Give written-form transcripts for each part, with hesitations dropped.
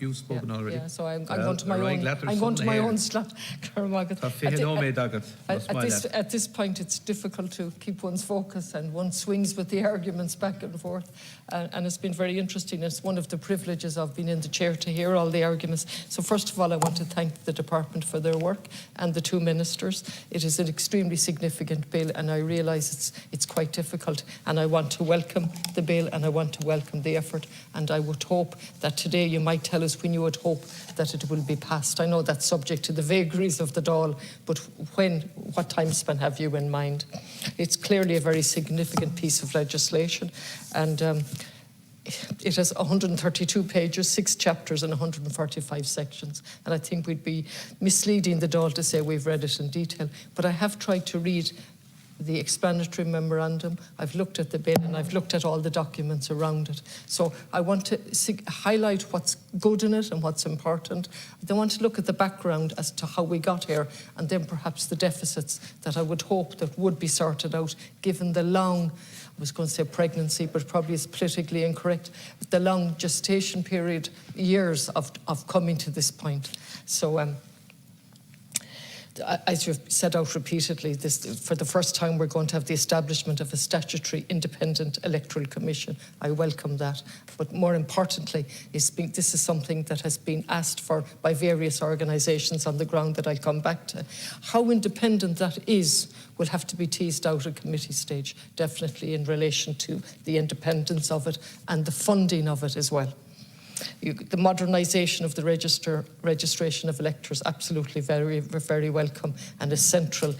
you've spoken already. Yeah, so I'm going to my own. I'm going to my own slot. At this point, it's difficult to keep one's focus, and one swings with the arguments back and forth. And it's been very interesting. It's one of the privileges of being in the chair to hear all the arguments. So first of all, I want to thank the department for their work and the two ministers. It is an extremely significant bill, and I realise it's quite difficult. And I want to welcome the bill, and I want to welcome the effort. And I would hope that today you might tell us when you would hope that it will be passed. I know that's subject to the vagaries of the Dáil, but what time span have you in mind? It's clearly a very significant piece of legislation, and it has 132 pages, 6 chapters and 145 sections. And I think we'd be misleading the Dáil to say we've read it in detail. But I have tried to read the explanatory memorandum, I've looked at the bill, and I've looked at all the documents around it. So I want to highlight what's good in it and what's important. I want to look at the background as to how we got here, and then perhaps the deficits that I would hope that would be sorted out, given the long, I was going to say pregnancy, but probably it's politically incorrect, but the long gestation period, years of coming to this point. So as you've set out repeatedly, for the first time we're going to have the establishment of a statutory independent electoral commission. I welcome that. But more importantly, this is something that has been asked for by various organisations on the ground that I'll come back to. How independent that is will have to be teased out at committee stage, definitely in relation to the independence of it and the funding of it as well. The modernisation of the registration of electors, absolutely very, very welcome, and a central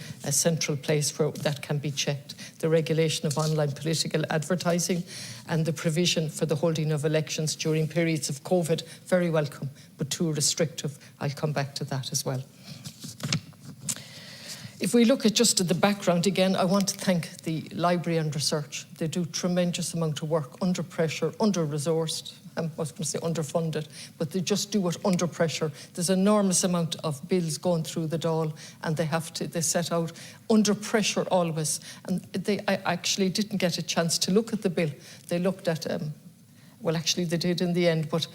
place where that can be checked. The regulation of online political advertising and the provision for the holding of elections during periods of COVID, very welcome, but too restrictive. I'll come back to that as well. If we look at just the background again, I want to thank the Library and Research. They do a tremendous amount of work under pressure, under-resourced. I was going to say underfunded, but they just do it under pressure. There's an enormous amount of bills going through the Dáil, and they set out under pressure always. And I actually didn't get a chance to look at the bill. They looked at, well, actually they did in the end, but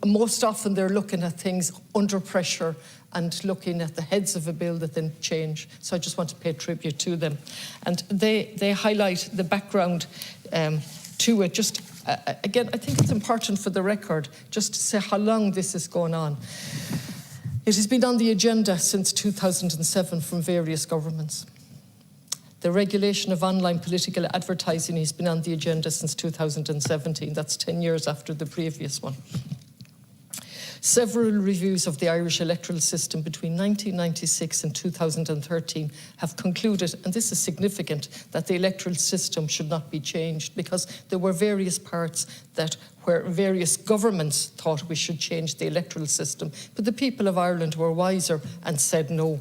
most often they're looking at things under pressure and looking at the heads of a bill that then change. So I just want to pay tribute to them. And they highlight the background to it. Just again, I think it's important for the record just to say how long this is going on. It has been on the agenda since 2007 from various governments. The regulation of online political advertising has been on the agenda since 2017. That's 10 years after the previous one. Several reviews of the Irish electoral system between 1996 and 2013 have concluded, and this is significant, that the electoral system should not be changed, because there were various parts where various governments thought we should change the electoral system, but the people of Ireland were wiser and said no.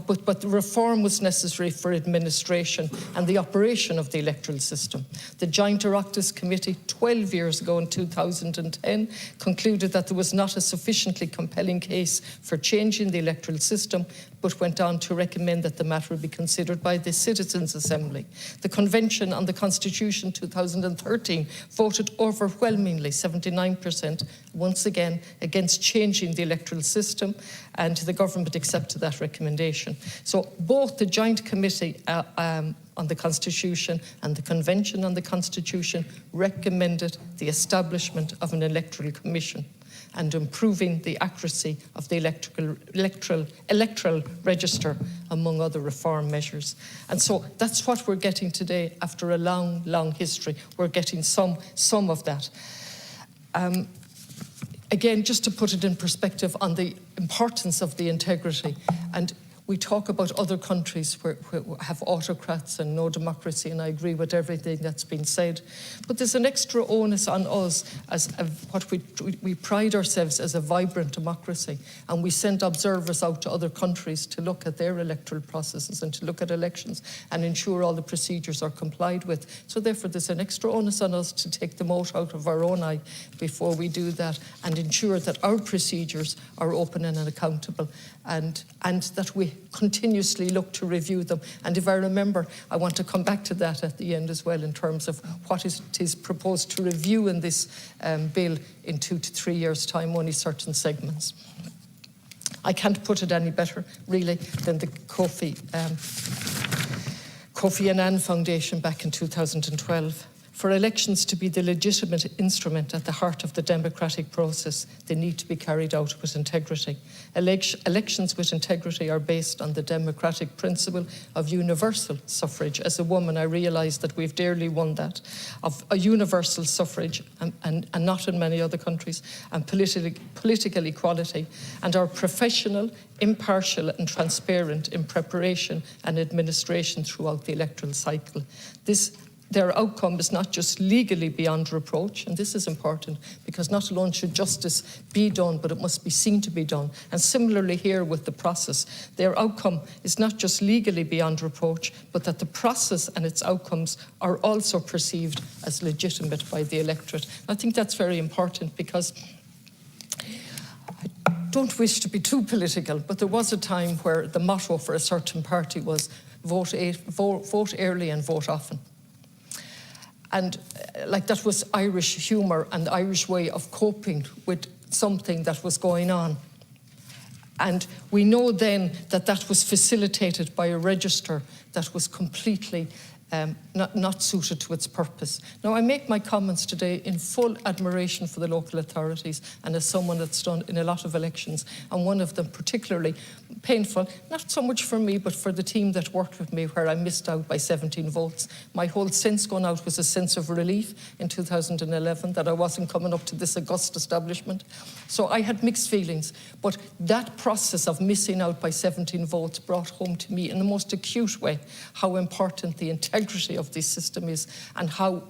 But the reform was necessary for administration and the operation of the electoral system. The Joint Oireachtas Committee, 12 years ago in 2010, concluded that there was not a sufficiently compelling case for changing the electoral system, but went on to recommend that the matter be considered by the Citizens' Assembly. The Convention on the Constitution 2013 voted overwhelmingly, 79%, once again, against changing the electoral system, and the government accepted that recommendation. So both the Joint Committee on the Constitution and the Convention on the Constitution recommended the establishment of an electoral commission and improving the accuracy of the electoral register, among other reform measures. And so that's what we're getting today after a long, long history. We're getting some of that. Again, just to put it in perspective on the importance of the integrity, and we talk about other countries who have autocrats and no democracy, and I agree with everything that's been said. But there's an extra onus on us as what we pride ourselves as a vibrant democracy, and we send observers out to other countries to look at their electoral processes and to look at elections and ensure all the procedures are complied with. So therefore there's an extra onus on us to take the mote out of our own eye before we do that and ensure that our procedures are open and accountable, and that we continuously look to review them. And if I remember, I want to come back to that at the end as well in terms of what it is proposed to review in this bill in 2 to 3 years' time, only certain segments. I can't put it any better, really, than the Kofi Annan Foundation back in 2012. For elections to be the legitimate instrument at the heart of the democratic process, they need to be carried out with integrity. Elections with integrity are based on the democratic principle of universal suffrage. As a woman, I realise that we've dearly won that, of a universal suffrage, and not in many other countries, and political equality, and are professional, impartial and transparent in preparation and administration throughout the electoral cycle. Their outcome is not just legally beyond reproach, and this is important because not alone should justice be done, but it must be seen to be done. And similarly here with the process, their outcome is not just legally beyond reproach, but that the process and its outcomes are also perceived as legitimate by the electorate. I think that's very important because I don't wish to be too political, but there was a time where the motto for a certain party was vote early and vote often. And like that was Irish humour and the Irish way of coping with something that was going on. And we know then that that was facilitated by a register that was completely not suited to its purpose. Now, I make my comments today in full admiration for the local authorities and as someone that's done in a lot of elections, and one of them particularly painful, not so much for me, but for the team that worked with me, where I missed out by 17 votes. My whole sense going out was a sense of relief in 2011 that I wasn't coming up to this august establishment. So I had mixed feelings, but that process of missing out by 17 votes brought home to me in the most acute way how important the integrity of this system is, and how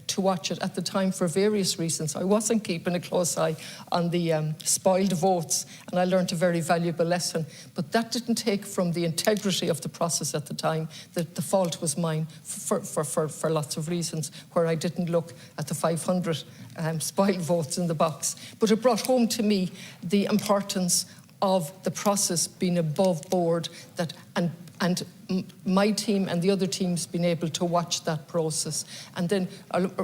to watch it at the time for various reasons. I wasn't keeping a close eye on the spoiled votes, and I learned a very valuable lesson, but that didn't take from the integrity of the process at the time. That the fault was mine for lots of reasons, where I didn't look at the 500 spoiled votes in the box. But it brought home to me the importance of the process being above board, that and my team and the other teams being able to watch that process. And then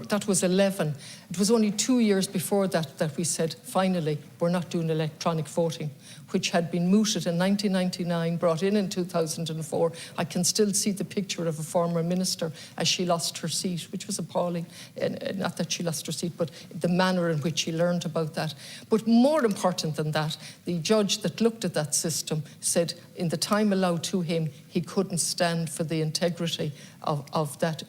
that was 11. It was only 2 years before that that we said, finally, we're not doing electronic voting, which had been mooted in 1999, brought in 2004. I can still see the picture of a former minister as she lost her seat, which was appalling. Not that she lost her seat, but the manner in which she learned about that. But more important than that, the judge that looked at that system said in the time allowed to him, he couldn't stand for the integrity of that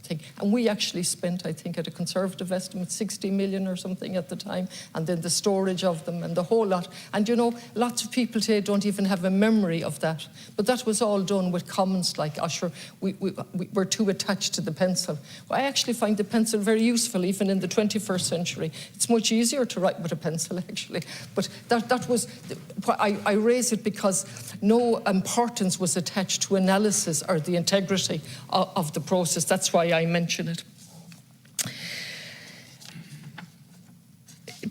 thing. And we actually spent, I think, at a conservative estimate, 60 million or something at the time, and then the storage of them and the whole lot. And you know, lots of people today don't even have a memory of that. But that was all done with comments like, oh, sure, we're too attached to the pencil. Well, I actually find the pencil very useful, even in the 21st century. It's much easier to write with a pencil, actually. But that was, I raise it because no importance was attached to analysis or the integrity of the process. That's why I mention it.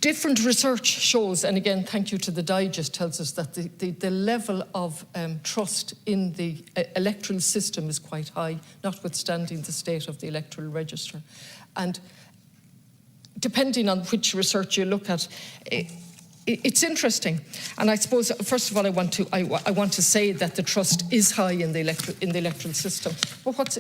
Different research shows, and again, thank you to the Digest, tells us that the level of trust in the electoral system is quite high, notwithstanding the state of the electoral register. And depending on which research you look at, it's interesting, and I suppose first of all I want to say that the trust is high in the electoral system. But what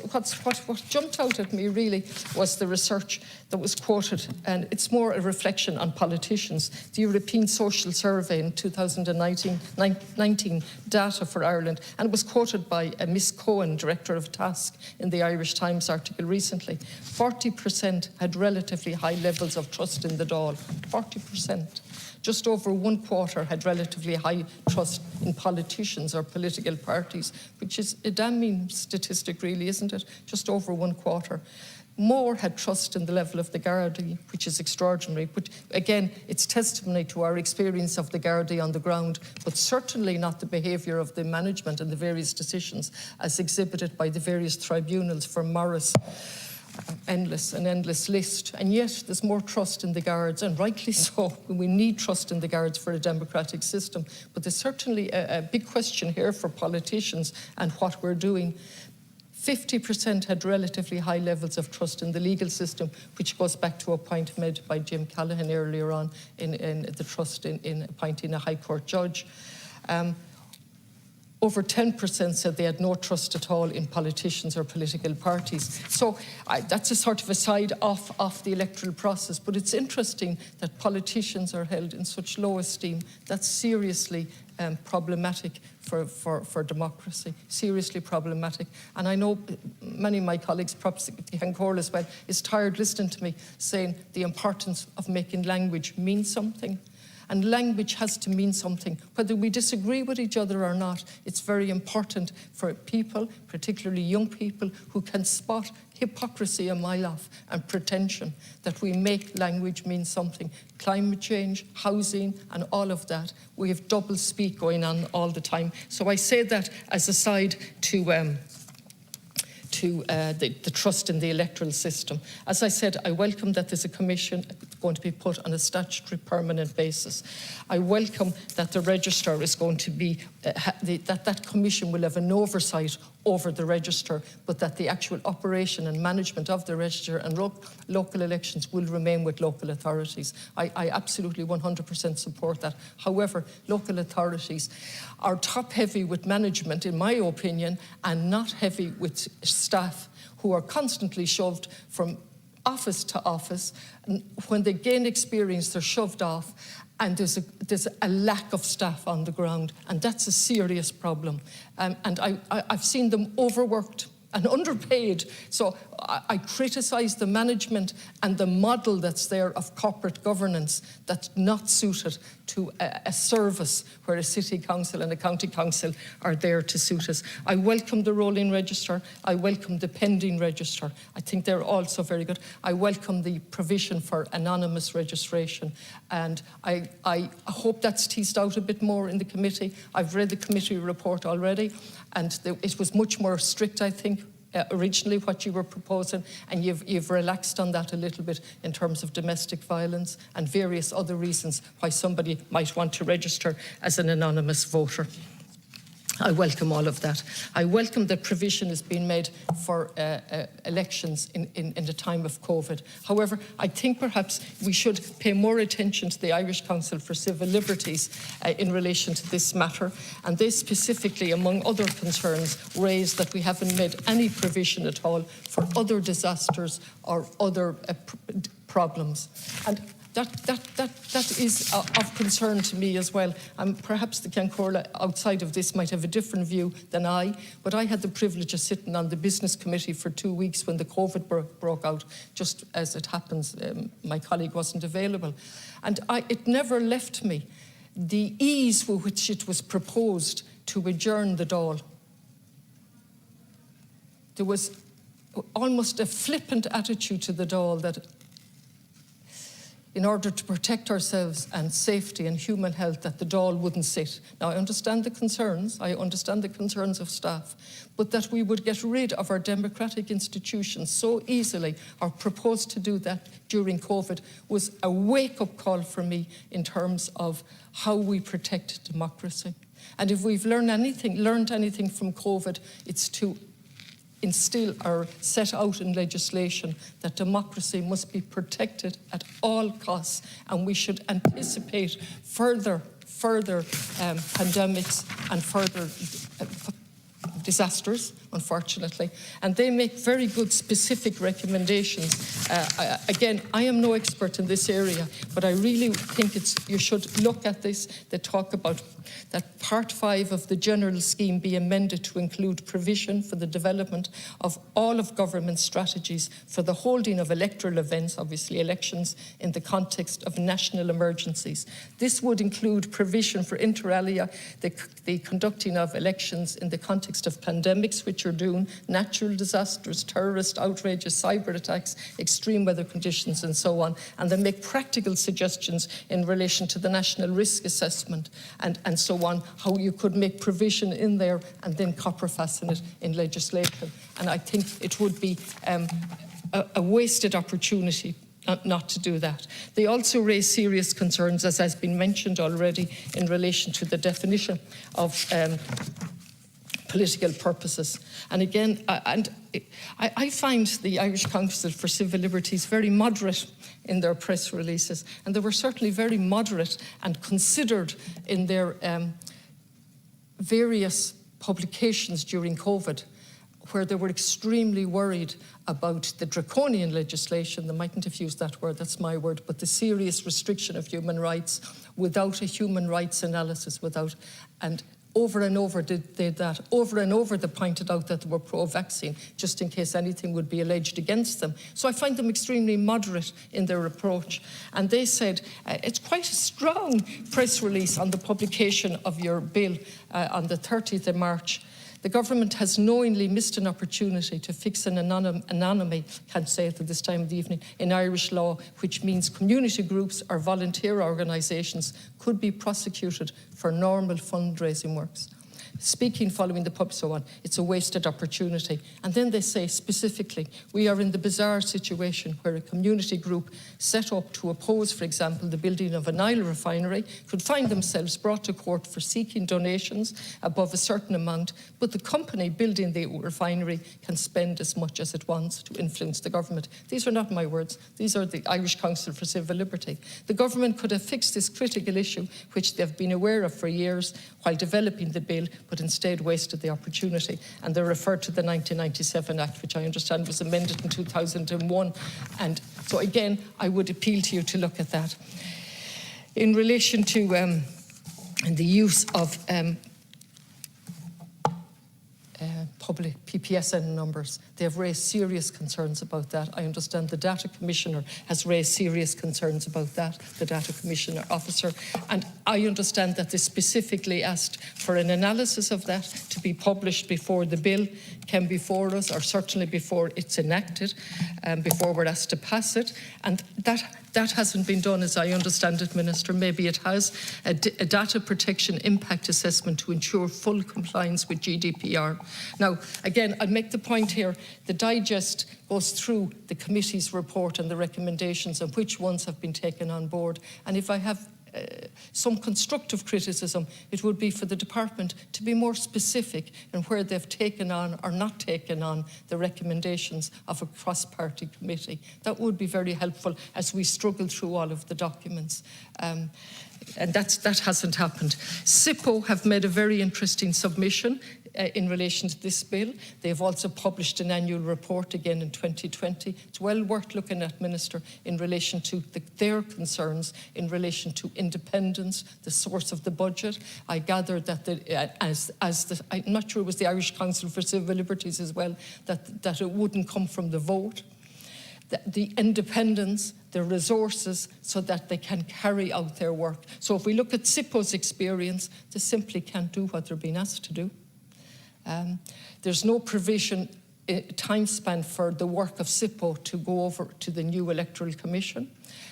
jumped out at me really was the research that was quoted, and it's more a reflection on politicians. The European Social Survey in 2019 data for Ireland, and it was quoted by Miss Cohen, Director of Task, in the Irish Times article recently. 40% had relatively high levels of trust in the Dáil. 40%. Just over 1/4 had relatively high trust in politicians or political parties, which is a damning statistic, really, isn't it? Just over 1/4. More had trust in the level of the Gardaí, which is extraordinary. But again, it's testimony to our experience of the Gardaí on the ground, but certainly not the behaviour of the management and the various decisions as exhibited by the various tribunals, from Morris an endless list, and yet there's more trust in the Guards, and rightly so. We need trust in the Guards for a democratic system, but there's certainly a big question here for politicians and what we're doing. 50% had relatively high levels of trust in the legal system, which goes back to a point made by Jim Callaghan earlier on in the trust in appointing a High Court judge. Over 10% said they had no trust at all in politicians or political parties. So that's a sort of a side off the electoral process, but it's interesting that politicians are held in such low esteem. That's seriously problematic for democracy, seriously problematic. And I know many of my colleagues, perhaps Athchóiriú as well, is tired listening to me saying the importance of making language mean something. And language has to mean something. Whether we disagree with each other or not, it's very important for people, particularly young people, who can spot hypocrisy a mile off and pretension, that we make language mean something. Climate change, housing, and all of that. We have double speak going on all the time. So I say that as a side to the trust in the electoral system. As I said, I welcome that there's a commission going to be put on a statutory permanent basis. I welcome that the register is going to be, that commission will have an oversight over the register, but that the actual operation and management of the register and local elections will remain with local authorities. I absolutely 100% support that. However, local authorities are top-heavy with management, in my opinion, and not heavy with staff who are constantly shoved from office to office. And when they gain experience, they're shoved off, and there's a lack of staff on the ground, and that's a serious problem. And I've seen them overworked and underpaid. So I criticise the management and the model that's there of corporate governance that's not suited to a service where a city council and a county council are there to suit us. I welcome the rolling register. I welcome the pending register. I think they're also very good. I welcome the provision for anonymous registration, and I hope that's teased out a bit more in the committee. I've read the committee report already, and it was much more strict, I think, originally what you were proposing, and you've relaxed on that a little bit in terms of domestic violence and various other reasons why somebody might want to register as an anonymous voter. I welcome all of that. I welcome that provision is being made for elections in the time of COVID. However, I think perhaps we should pay more attention to the Irish Council for Civil Liberties in relation to this matter. And they specifically, among other concerns, raised that we haven't made any provision at all for other disasters or other problems. And that is of concern to me as well. Perhaps the Athchóiriú outside of this might have a different view than I, but I had the privilege of sitting on the business committee for 2 weeks when the COVID broke out. Just as it happens, my colleague wasn't available. And it never left me the ease with which it was proposed to adjourn the Dáil. There was almost a flippant attitude to the Dáil that in order to protect ourselves and safety and human health, that the Dáil wouldn't sit. Now, I understand the concerns of staff, but that we would get rid of our democratic institutions so easily, or propose to do that during COVID, was a wake-up call for me in terms of how we protect democracy. And if we've learned anything from COVID, it's to instill or set out in legislation that democracy must be protected at all costs, and we should anticipate further pandemics and further disasters, unfortunately. And they make very good specific recommendations. Again, I am no expert in this area, but I really think you should look at this. They talk about that Part 5 of the general scheme be amended to include provision for the development of all of government strategies for the holding of electoral events, obviously elections, in the context of national emergencies. This would include provision for inter alia, the conducting of elections in the context of pandemics, which are doing, natural disasters, terrorist outrages, cyber attacks, extreme weather conditions, and so on. And they make practical suggestions in relation to the national risk assessment and so on, how you could make provision in there and then copper fasten it in legislation. And I think it would be a wasted opportunity not to do that. They also raise serious concerns, as has been mentioned already, in relation to the definition of political purposes. And again, I find the Irish Council for Civil Liberties very moderate in their press releases, and they were certainly very moderate and considered in their various publications during COVID, where they were extremely worried about the draconian legislation. They mightn't have used that word, that's my word, but the serious restriction of human rights without a human rights analysis, and over and over did that. Over and over they pointed out that they were pro-vaccine, just in case anything would be alleged against them. So I find them extremely moderate in their approach. And they said, it's quite a strong press release on the publication of your bill on the 30th of March. The government has knowingly missed an opportunity to fix an anonymity, can't say it at this time of the evening, in Irish law, which means community groups or volunteer organisations could be prosecuted for normal fundraising works. Speaking following the pub, so on, it's a wasted opportunity. And then they say specifically, we are in the bizarre situation where a community group set up to oppose, for example, the building of an oil refinery could find themselves brought to court for seeking donations above a certain amount, but the company building the refinery can spend as much as it wants to influence the government. These are not my words. These are the Irish Council for Civil Liberty. The government could have fixed this critical issue, which they've been aware of for years, while developing the bill, but instead wasted the opportunity. And they referred to the 1997 Act, which I understand was amended in 2001. And so again, I would appeal to you to look at that. In relation to the use of public PPSN numbers, they have raised serious concerns about that. I understand the Data Commissioner has raised serious concerns about that, the Data Commissioner officer, and I understand that they specifically asked for an analysis of that to be published before the bill came before us, or certainly before it's enacted, before we're asked to pass it, and that hasn't been done, as I understand it, Minister. Maybe it has. A data protection impact assessment to ensure full compliance with GDPR. Now, again, I'd make the point here, the digest goes through the committee's report and the recommendations and which ones have been taken on board. And if I have some constructive criticism, it would be for the department to be more specific in where they've taken on or not taken on the recommendations of a cross-party committee. That would be very helpful as we struggle through all of the documents. And that hasn't happened. SIPO have made a very interesting submission in relation to this bill. They've also published an annual report again in 2020. It's well worth looking at, Minister, in relation to their concerns in relation to independence, the source of the budget. I gather that I'm not sure it was the Irish Council for Civil Liberties as well, that it wouldn't come from the vote. The independence, the resources, so that they can carry out their work. So if we look at SIPO's experience, they simply can't do what they're being asked to do. There's no provision, time span for the work of SIPO to go over to the new Electoral Commission.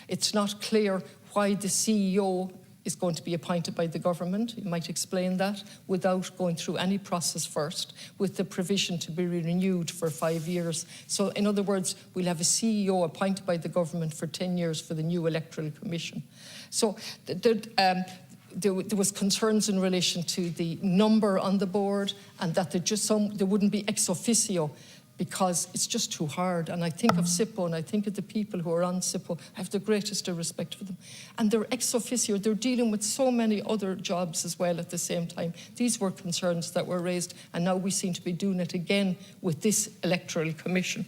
It's not clear why the CEO is going to be appointed by the government. You might explain that without going through any process first, with the provision to be renewed for 5 years. So in other words, we'll have a CEO appointed by the government for 10 years for the new Electoral Commission. So there was concerns in relation to the number on the board and that there wouldn't be ex officio, because it's just too hard. And I think of SIPO and I think of the people who are on SIPO. I have the greatest of respect for them. And they're ex officio. They're dealing with so many other jobs as well at the same time. These were concerns that were raised, and now we seem to be doing it again with this Electoral Commission.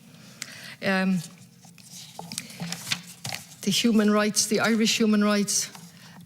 The human rights, the Irish human rights,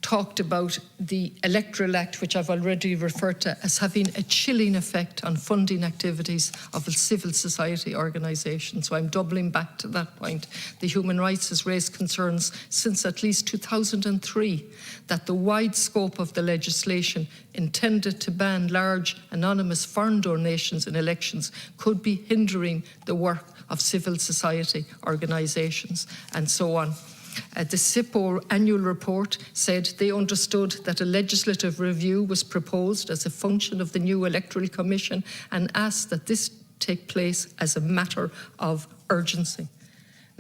talked about the Electoral Act, which I've already referred to as having a chilling effect on funding activities of civil society organisations. So I'm doubling back to that point. The human rights has raised concerns since at least 2003 that the wide scope of the legislation intended to ban large anonymous foreign donations in elections could be hindering the work of civil society organisations, and so on. The SIPO annual report said they understood that a legislative review was proposed as a function of the new Electoral Commission and asked that this take place as a matter of urgency.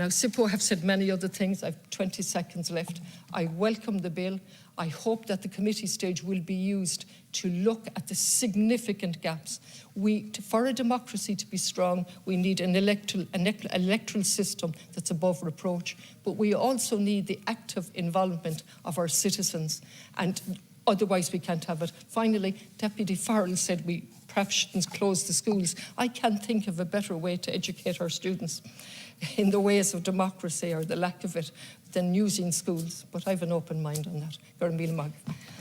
Now, SIPO have said many other things. I have 20 seconds left. I welcome the bill. I hope that the committee stage will be used to look at the significant gaps. For a democracy to be strong, we need an electoral system that's above reproach, but we also need the active involvement of our citizens, and otherwise we can't have it. Finally, Deputy Farrell said we perhaps shouldn't close the schools. I can't think of a better way to educate our students in the ways of democracy or the lack of it than using schools, but I have an open mind on that. Go mBille maith.